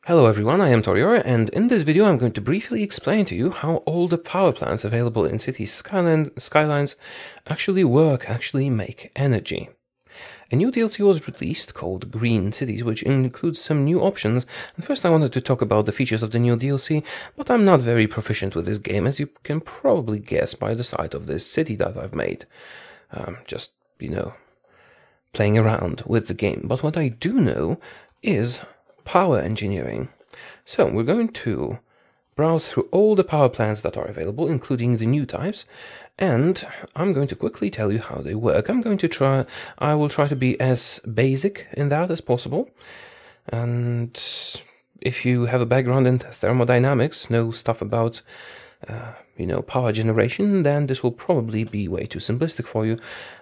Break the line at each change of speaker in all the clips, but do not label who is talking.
Hello everyone, I am Taureor, and in this video I'm going to briefly explain to you how all the power plants available in cities' skylines actually work, actually make energy. A new DLC was released called Green Cities, which includes some new options, and first I wanted to talk about the features of the new DLC, but I'm not very proficient with this game, as you can probably guess by the sight of this city that I've made. Just, playing around with the game. But what I do know is power engineering. So we're going to browse through all the power plants that are available, including the new types, and I'm going to quickly tell you how they work. I will try to be as basic in that as possible, and if you have a background in thermodynamics, know stuff about power generation, then this will probably be way too simplistic for you.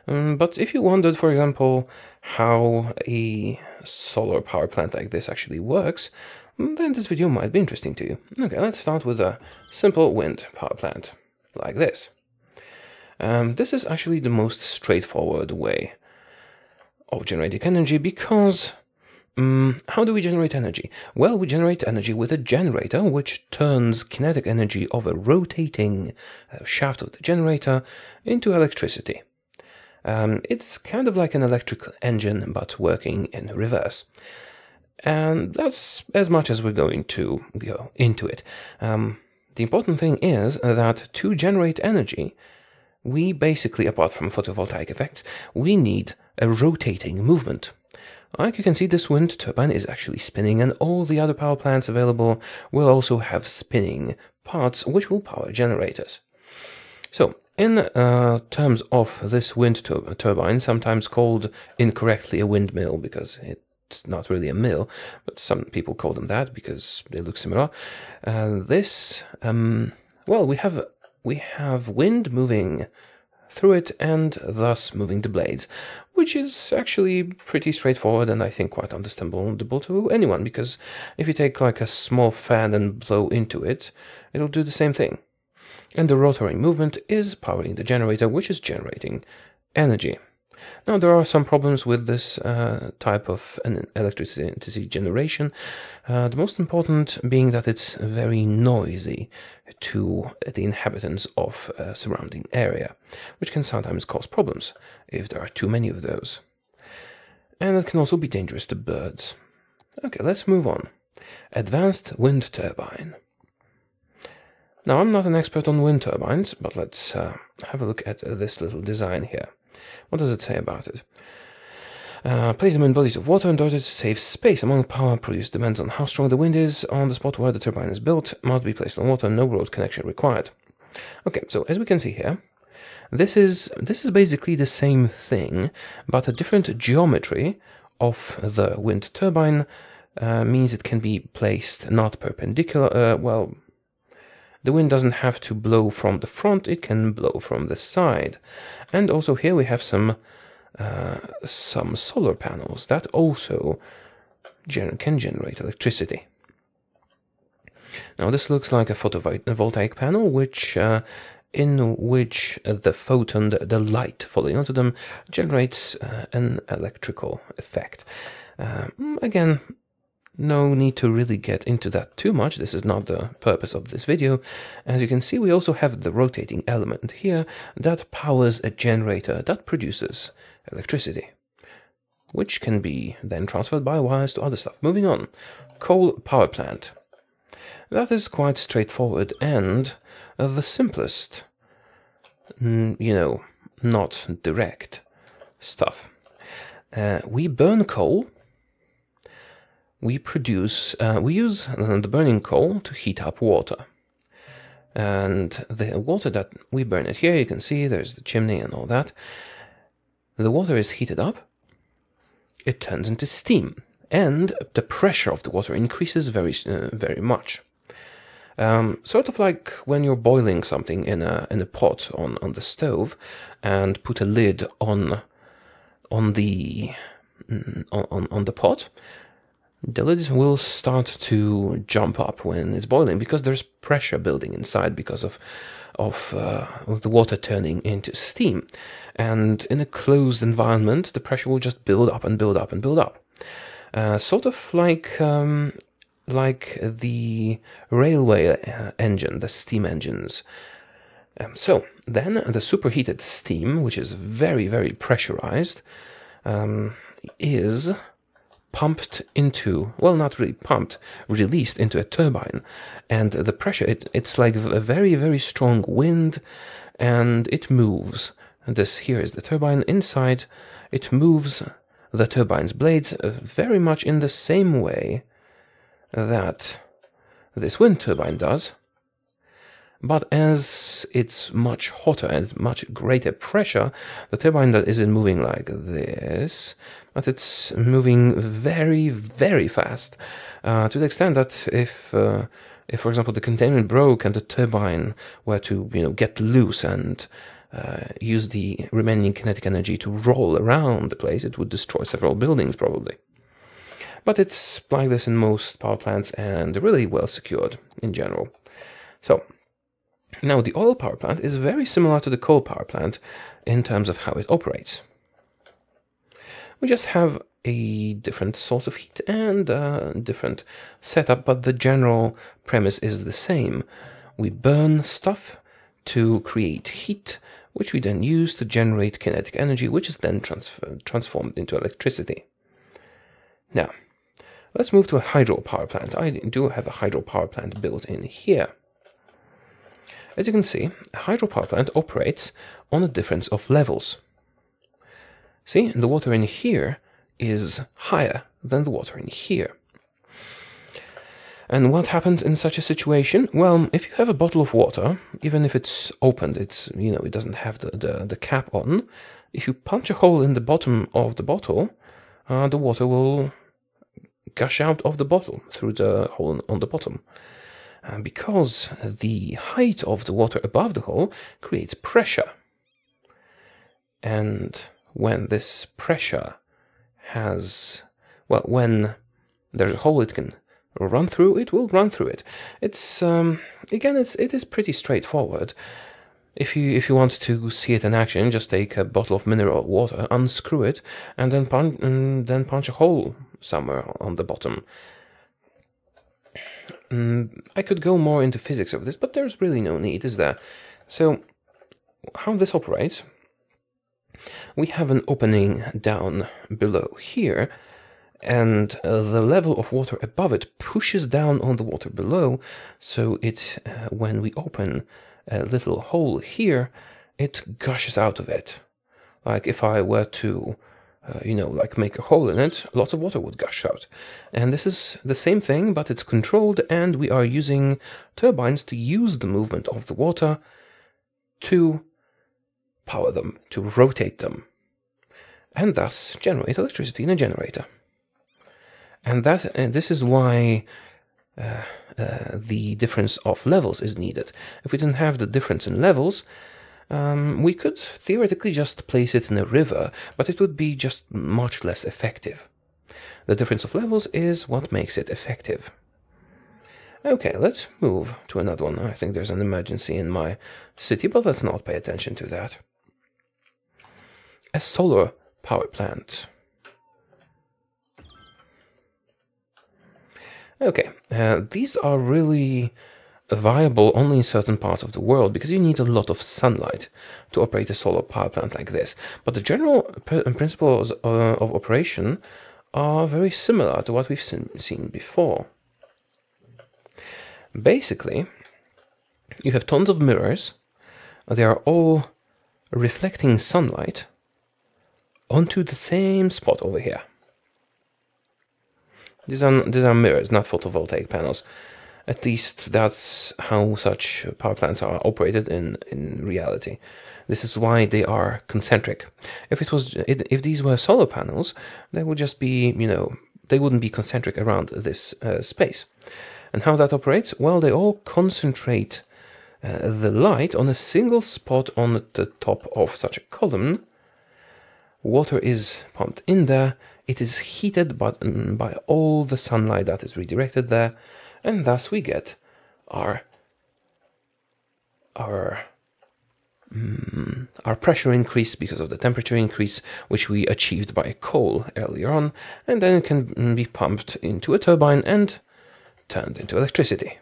But if you wondered, for example, how a solar power plant like this actually works, then this video might be interesting to you. Okay, let's start with a simple wind power plant, like this. This is actually the most straightforward way of generating energy because how do we generate energy? Well, we generate energy with a generator, which turns kinetic energy of a rotating shaft of the generator into electricity. It's kind of like an electric engine, but working in reverse. And that's as much as we're going to go into it. The important thing is that to generate energy, we basically, apart from photovoltaic effects, we need a rotating movement. Like you can see, this wind turbine is actually spinning, and all the other power plants available will also have spinning parts, which will power generators. So, in terms of this wind turbine, sometimes called incorrectly a windmill because it's not really a mill, but some people call them that because they look similar. We have wind moving through it and thus moving the blades, which is actually pretty straightforward and I think quite understandable to anyone, because if you take like a small fan and blow into it, it'll do the same thing. And the rotary movement is powering the generator, which is generating energy. Now, there are some problems with this type of electricity generation. The most important being that it's very noisy to the inhabitants of a surrounding area, which can sometimes cause problems if there are too many of those. And it can also be dangerous to birds. Okay, let's move on. Advanced wind turbine. Now, I'm not an expert on wind turbines, but let's have a look at this little design here. What does it say about it? Place them in bodies of water in order to save space. Amount of power produced depends on how strong the wind is. On the spot where the turbine is built, must be placed on water, no road connection required. Okay, so as we can see here, this is basically the same thing, but a different geometry of the wind turbine means it can be placed not perpendicular. The wind doesn't have to blow from the front, it can blow from the side. And also here we have some solar panels that also can generate electricity. Now this looks like a photovoltaic panel, in which the photon, the light falling onto them, generates an electrical effect. Again, no need to really get into that too much. This is not the purpose of this video. As you can see, we also have the rotating element here that powers a generator that produces electricity, which can be then transferred by wires to other stuff. Moving on, coal power plant. That is quite straightforward and the simplest, not direct stuff. We burn coal. We use the burning coal to heat up water. And the water that we burn it here, you can see there's the chimney and all that. The water is heated up, it turns into steam, and the pressure of the water increases very much. Sort of like when you're boiling something in a pot on the stove and put a lid on the pot. The lid will start to jump up when it's boiling because there's pressure building inside because of the water turning into steam. And in a closed environment, the pressure will just build up and build up and build up. Sort of like like the railway engine, the steam engines. So then the superheated steam, which is very, very pressurized, is pumped into, well, not really pumped, released into a turbine. And the pressure, it's like a very, very strong wind, and it moves. And this here is the turbine. Inside, it moves the turbine's blades very much in the same way that this wind turbine does. But as it's much hotter and much greater pressure, the turbine that isn't moving like this, but it's moving very, very fast, to the extent that if, for example, the containment broke and the turbine were to, get loose and use the remaining kinetic energy to roll around the place, it would destroy several buildings probably. But it's like this in most power plants and really well secured in general. So now the oil power plant is very similar to the coal power plant in terms of how it operates. We just have a different source of heat and a different setup, but the general premise is the same. We burn stuff to create heat, which we then use to generate kinetic energy, which is then transformed into electricity. Now, let's move to a hydropower plant. I do have a hydropower plant built in here. As you can see, a hydropower plant operates on a difference of levels. See, the water in here is higher than the water in here. And what happens in such a situation? Well, if you have a bottle of water, even if it's opened, it doesn't have the cap on, if you punch a hole in the bottom of the bottle, the water will gush out of the bottle through the hole on the bottom. Because the height of the water above the hole creates pressure. And when this pressure when there's a hole it can run through, it will run through it. It's again, it is pretty straightforward. If you want to see it in action, just take a bottle of mineral water, unscrew it, and then punch a hole somewhere on the bottom. I could go more into physics of this, but there's really no need, is there? So, how this operates, we have an opening down below here, and the level of water above it pushes down on the water below, so when we open a little hole here, it gushes out of it. Like if I were to make a hole in it, lots of water would gush out. And this is the same thing, but it's controlled, and we are using turbines to use the movement of the water to power them, to rotate them, and thus generate electricity in a generator. And this is why the difference of levels is needed. If we didn't have the difference in levels, we could theoretically just place it in a river, but it would be just much less effective. The difference of levels is what makes it effective. Okay, let's move to another one. I think there's an emergency in my city, but let's not pay attention to that. A solar power plant. Okay, these are really viable only in certain parts of the world because you need a lot of sunlight to operate a solar power plant like this. But the general principles of operation are very similar to what we've seen before. Basically, you have tons of mirrors. They are all reflecting sunlight onto the same spot over here. These are mirrors, not photovoltaic panels. At least that's how such power plants are operated in reality. This is why they are concentric. If these were solar panels, they would just be, they wouldn't be concentric around this space. And how that operates? Well, they all concentrate the light on a single spot on the top of such a column. Water is pumped in there. It is heated by all the sunlight that is redirected there, and thus we get our pressure increase because of the temperature increase, which we achieved by coal earlier on, and then it can be pumped into a turbine and turned into electricity.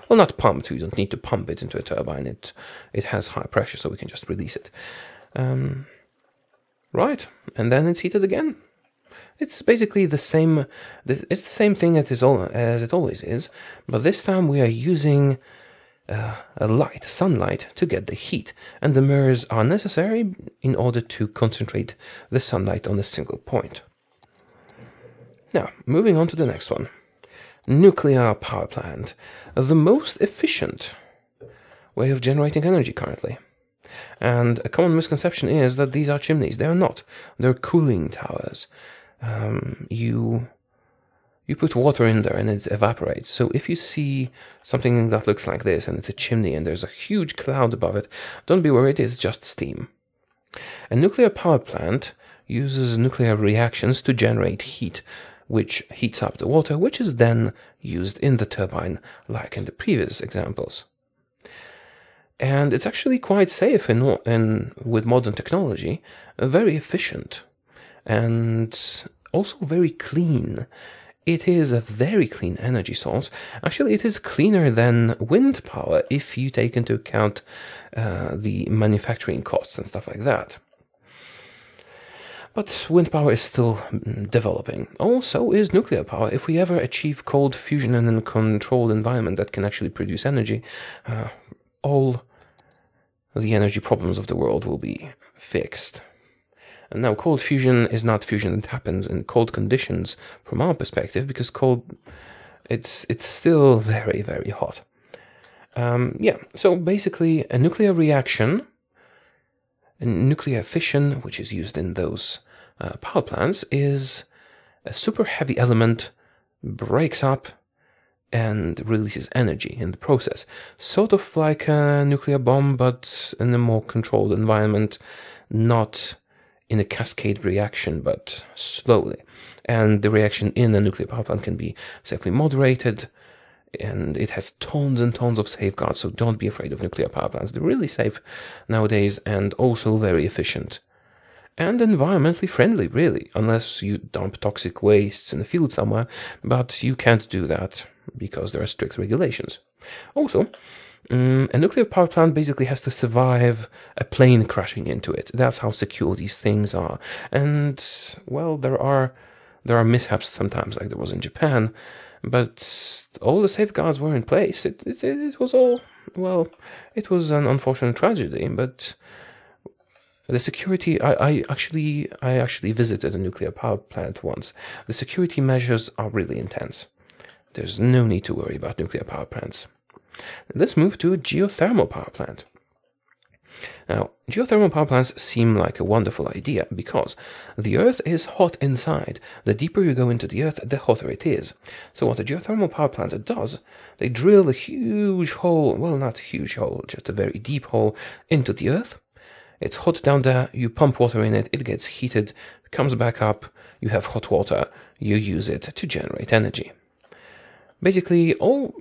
Well, not pumped. We don't need to pump it into a turbine. It has high pressure, so we can just release it. Right, and then it's heated again. It's basically the same. It's the same thing as it always is, but this time we are using sunlight, to get the heat, and the mirrors are necessary in order to concentrate the sunlight on a single point. Now, moving on to the next one. Nuclear power plant. The most efficient way of generating energy currently. And a common misconception is that these are chimneys. They are not. They're cooling towers. You put water in there and it evaporates. So if you see something that looks like this and it's a chimney and there's a huge cloud above it, don't be worried, it's just steam. A nuclear power plant uses nuclear reactions to generate heat, which heats up the water, which is then used in the turbine, like in the previous examples. And it's actually quite safe with modern technology, very efficient, and also very clean. It is a very clean energy source. Actually, it is cleaner than wind power if you take into account the manufacturing costs and stuff like that. But wind power is still developing. Also is nuclear power. If we ever achieve cold fusion in a controlled environment that can actually produce energy, all the energy problems of the world will be fixed. And now, cold fusion is not fusion that happens in cold conditions from our perspective, because it's still very, very hot. So basically, a nuclear reaction, a nuclear fission, which is used in those power plants, is a super heavy element, breaks up, and releases energy in the process. Sort of like a nuclear bomb, but in a more controlled environment, not in a cascade reaction, but slowly. And the reaction in a nuclear power plant can be safely moderated, and it has tons and tons of safeguards, so don't be afraid of nuclear power plants. They're really safe nowadays, and also very efficient. And environmentally friendly, really, unless you dump toxic wastes in a field somewhere, but you can't do that because there are strict regulations. Also, a nuclear power plant basically has to survive a plane crashing into it. That's how secure these things are. And, well, there are mishaps sometimes, like there was in Japan, but all the safeguards were in place. It was all, well, it was an unfortunate tragedy, but the security, I actually visited a nuclear power plant once. The security measures are really intense. There's no need to worry about nuclear power plants. Let's move to a geothermal power plant. Now, geothermal power plants seem like a wonderful idea because the Earth is hot inside. The deeper you go into the Earth, the hotter it is. So what a geothermal power plant does, they drill a huge hole, well, not a huge hole, just a very deep hole into the Earth. It's hot down there, you pump water in it, it gets heated, comes back up, you have hot water, you use it to generate energy. Basically, all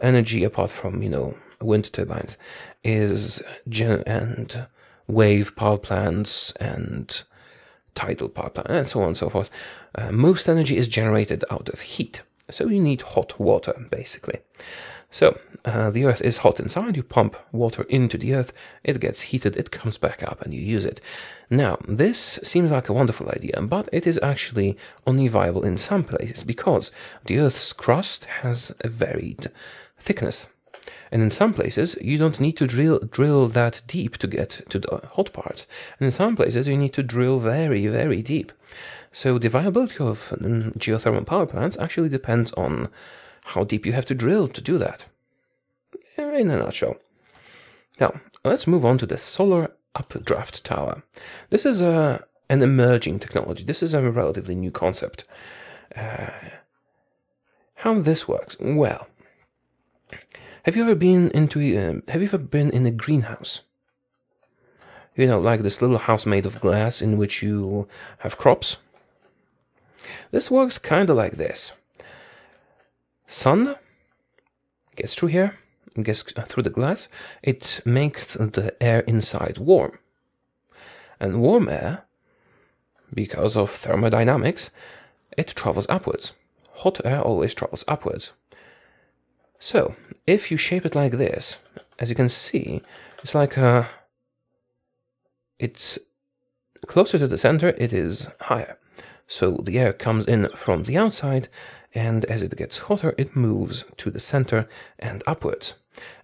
energy apart from, wind turbines and wave power plants and tidal power plants and so on and so forth. Most energy is generated out of heat. So you need hot water, basically. So the Earth is hot inside, you pump water into the Earth, it gets heated, it comes back up and you use it. Now, this seems like a wonderful idea, but it is actually only viable in some places because the Earth's crust has a varied thickness. And in some places, you don't need to drill that deep to get to the hot parts. And in some places, you need to drill very, very deep. So the viability of geothermal power plants actually depends on how deep you have to drill to do that. In a nutshell. Now, let's move on to the solar updraft tower. This is an emerging technology. This is a relatively new concept. How this works? Well, have you ever been in a greenhouse? Like this little house made of glass in which you have crops? This works kind of like this. Sun gets through here, gets through the glass, it makes the air inside warm. And warm air, because of thermodynamics, it travels upwards. hot air always travels upwards. So, if you shape it like this, as you can see, it's like it's closer to the center, it is higher. So the air comes in from the outside, and as it gets hotter, it moves to the center and upwards.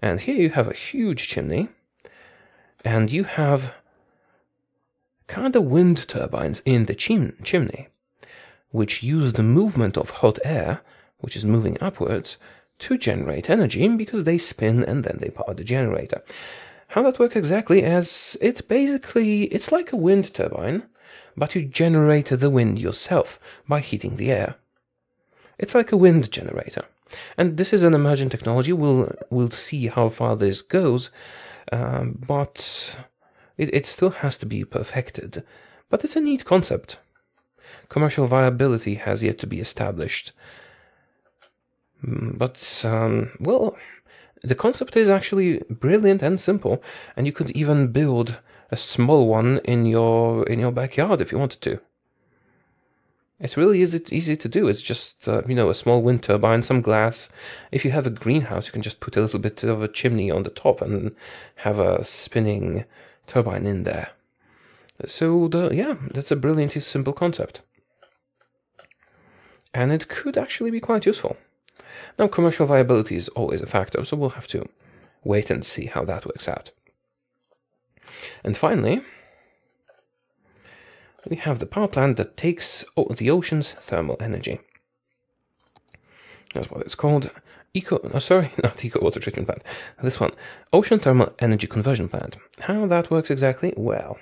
And here you have a huge chimney, and you have kind of wind turbines in the chimney, which use the movement of hot air, which is moving upwards, to generate energy, because they spin and then they power the generator. How that works exactly is it's like a wind turbine, but you generate the wind yourself by heating the air. It's like a wind generator. And this is an emerging technology. We'll see how far this goes, but it still has to be perfected. But it's a neat concept. Commercial viability has yet to be established. But, well, the concept is actually brilliant and simple, and you could even build a small one in your backyard if you wanted to. It's really easy to do. It's just, a small wind turbine, some glass. If you have a greenhouse, you can just put a little bit of a chimney on the top and have a spinning turbine in there. So, that's a brilliantly simple concept. And it could actually be quite useful. Now, commercial viability is always a factor, so we'll have to wait and see how that works out. And finally, we have the power plant that takes the ocean's thermal energy. That's what it's called. Not Eco Water Treatment Plant. This one, Ocean Thermal Energy Conversion Plant. How that works exactly? Well,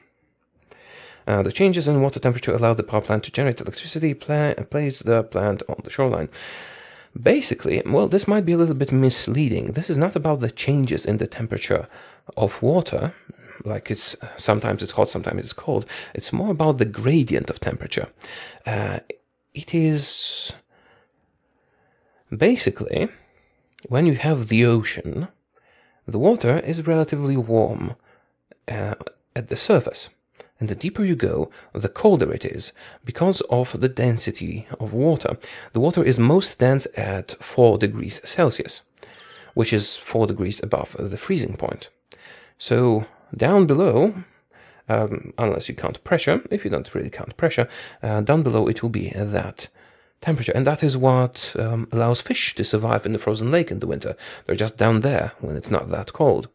the changes in water temperature allow the power plant to generate electricity, place the plant on the shoreline. Basically, well, this might be a little bit misleading. This is not about the changes in the temperature of water, like sometimes it's hot, sometimes it's cold. It's more about the gradient of temperature. It is basically, when you have the ocean, the water is relatively warm at the surface. And the deeper you go, the colder it is, because of the density of water. The water is most dense at 4 degrees Celsius, which is 4 degrees above the freezing point. So down below, unless you count pressure, if you don't really count pressure, down below it will be that temperature. And that is what allows fish to survive in the frozen lake in the winter. They're just down there when it's not that cold.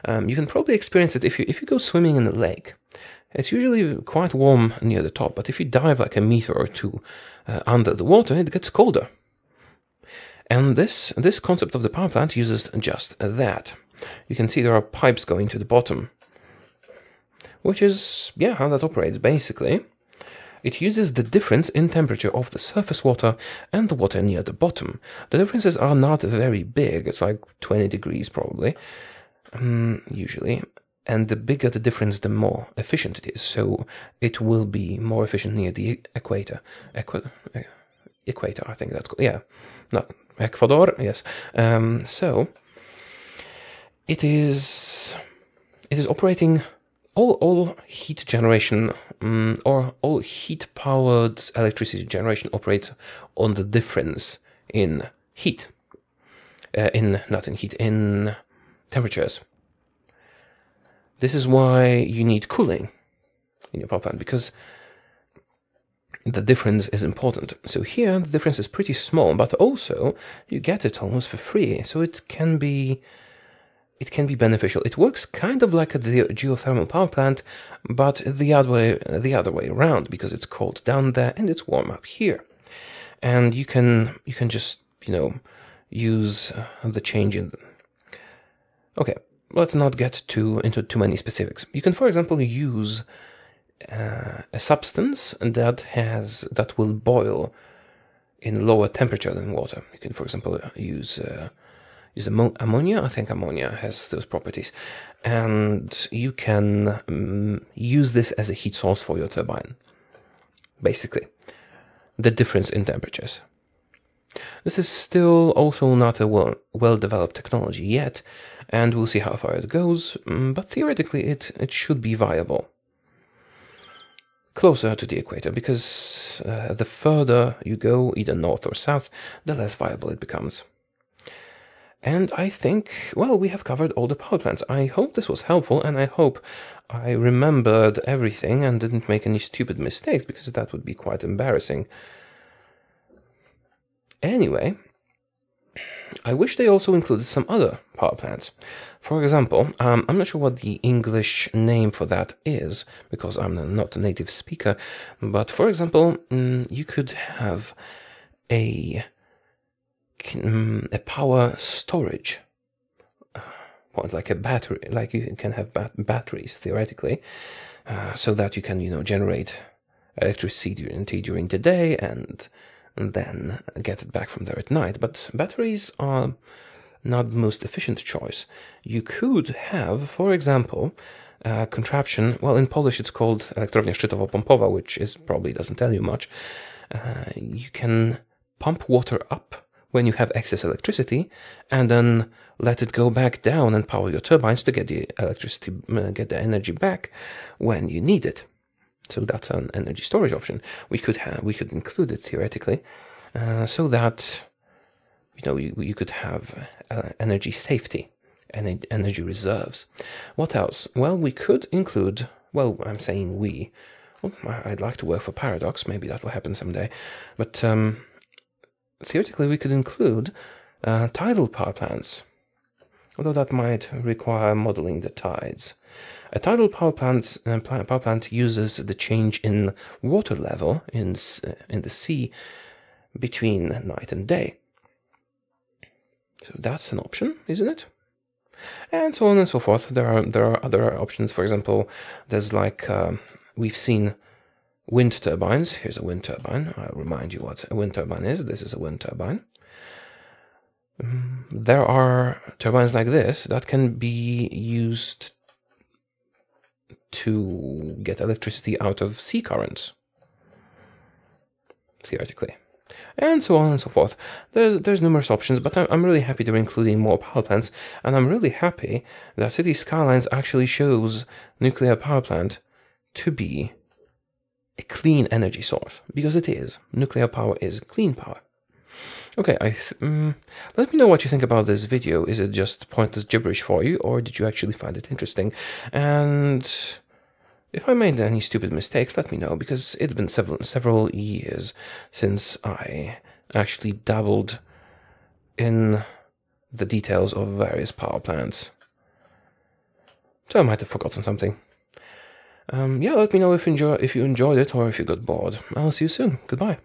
You can probably experience it if you go swimming in the lake. It's usually quite warm near the top, but if you dive like a meter or two under the water, it gets colder. And this concept of the power plant uses just that. You can see there are pipes going to the bottom, which is, how that operates, basically. It uses the difference in temperature of the surface water and the water near the bottom. The differences are not very big. It's like 20 degrees probably, usually. And the bigger the difference, the more efficient it is. So it will be more efficient near the equator. Equator, I think that's called. Yeah, not Ecuador. Yes. So it is operating all heat generation or all heat-powered electricity generation operates on the difference in heat. In temperatures. This is why you need cooling in your power plant, because the difference is important. So here the difference is pretty small, but also you get it almost for free. So it can be beneficial. It works kind of like a geothermal power plant, but the other way around, because it's cold down there and it's warm up here. And you can just use the change in. Okay. Let's not get into too many specifics. You can, for example, use a substance that will boil in lower temperature than water. You can, for example, use ammonia. I think ammonia has those properties, and you can use this as a heat source for your turbine. Basically, the difference in temperatures. This is still also not a well-developed technology yet, and we'll see how far it goes, but theoretically it should be viable. closer to the equator, because the further you go, either north or south, the less viable it becomes. And I think, well, we have covered all the power plants. I hope this was helpful, and I hope I remembered everything and didn't make any stupid mistakes, because that would be quite embarrassing. Anyway, I wish they also included some other power plants. For example, I'm not sure what the English name for that is, because I'm not a native speaker, but for example, you could have a power storage point, like a battery, like you can have batteries theoretically, so that you can generate electricity during the day and then get it back from there at night. But batteries are not the most efficient choice. You could have, for example, a contraption, well, in Polish it's called elektrownia szczytowo-pompowa, which probably doesn't tell you much. You can pump water up when you have excess electricity, and then let it go back down and power your turbines to get the electricity, get the energy back when you need it. So that's an energy storage option. We could include it theoretically, so that you could have energy safety and energy reserves. What else? Well, we could include. Well, I'm saying we. Well, I'd like to work for Paradox. Maybe that will happen someday, but. Theoretically, we could include tidal power plants, although that might require modeling the tides. A tidal power plant uses the change in water level in the sea between night and day. So that's an option, isn't it? And so on and so forth. There are other options. For example, there's we've seen wind turbines. Here's a wind turbine. I'll remind you what a wind turbine is. This is a wind turbine. There are turbines like this that can be used to get electricity out of sea currents, theoretically. And so on and so forth. There's numerous options, but I'm really happy they're including more power plants, and I'm really happy that City Skylines actually shows nuclear power plant to be a clean energy source, because it is. Nuclear power is clean power. Okay, let me know what you think about this video. Is it just pointless gibberish for you, or did you actually find it interesting? And if I made any stupid mistakes, let me know, because it's been several years since I actually dabbled in the details of various power plants. So I might have forgotten something. Yeah, let me know if you enjoyed it or if you got bored. I'll see you soon. Goodbye.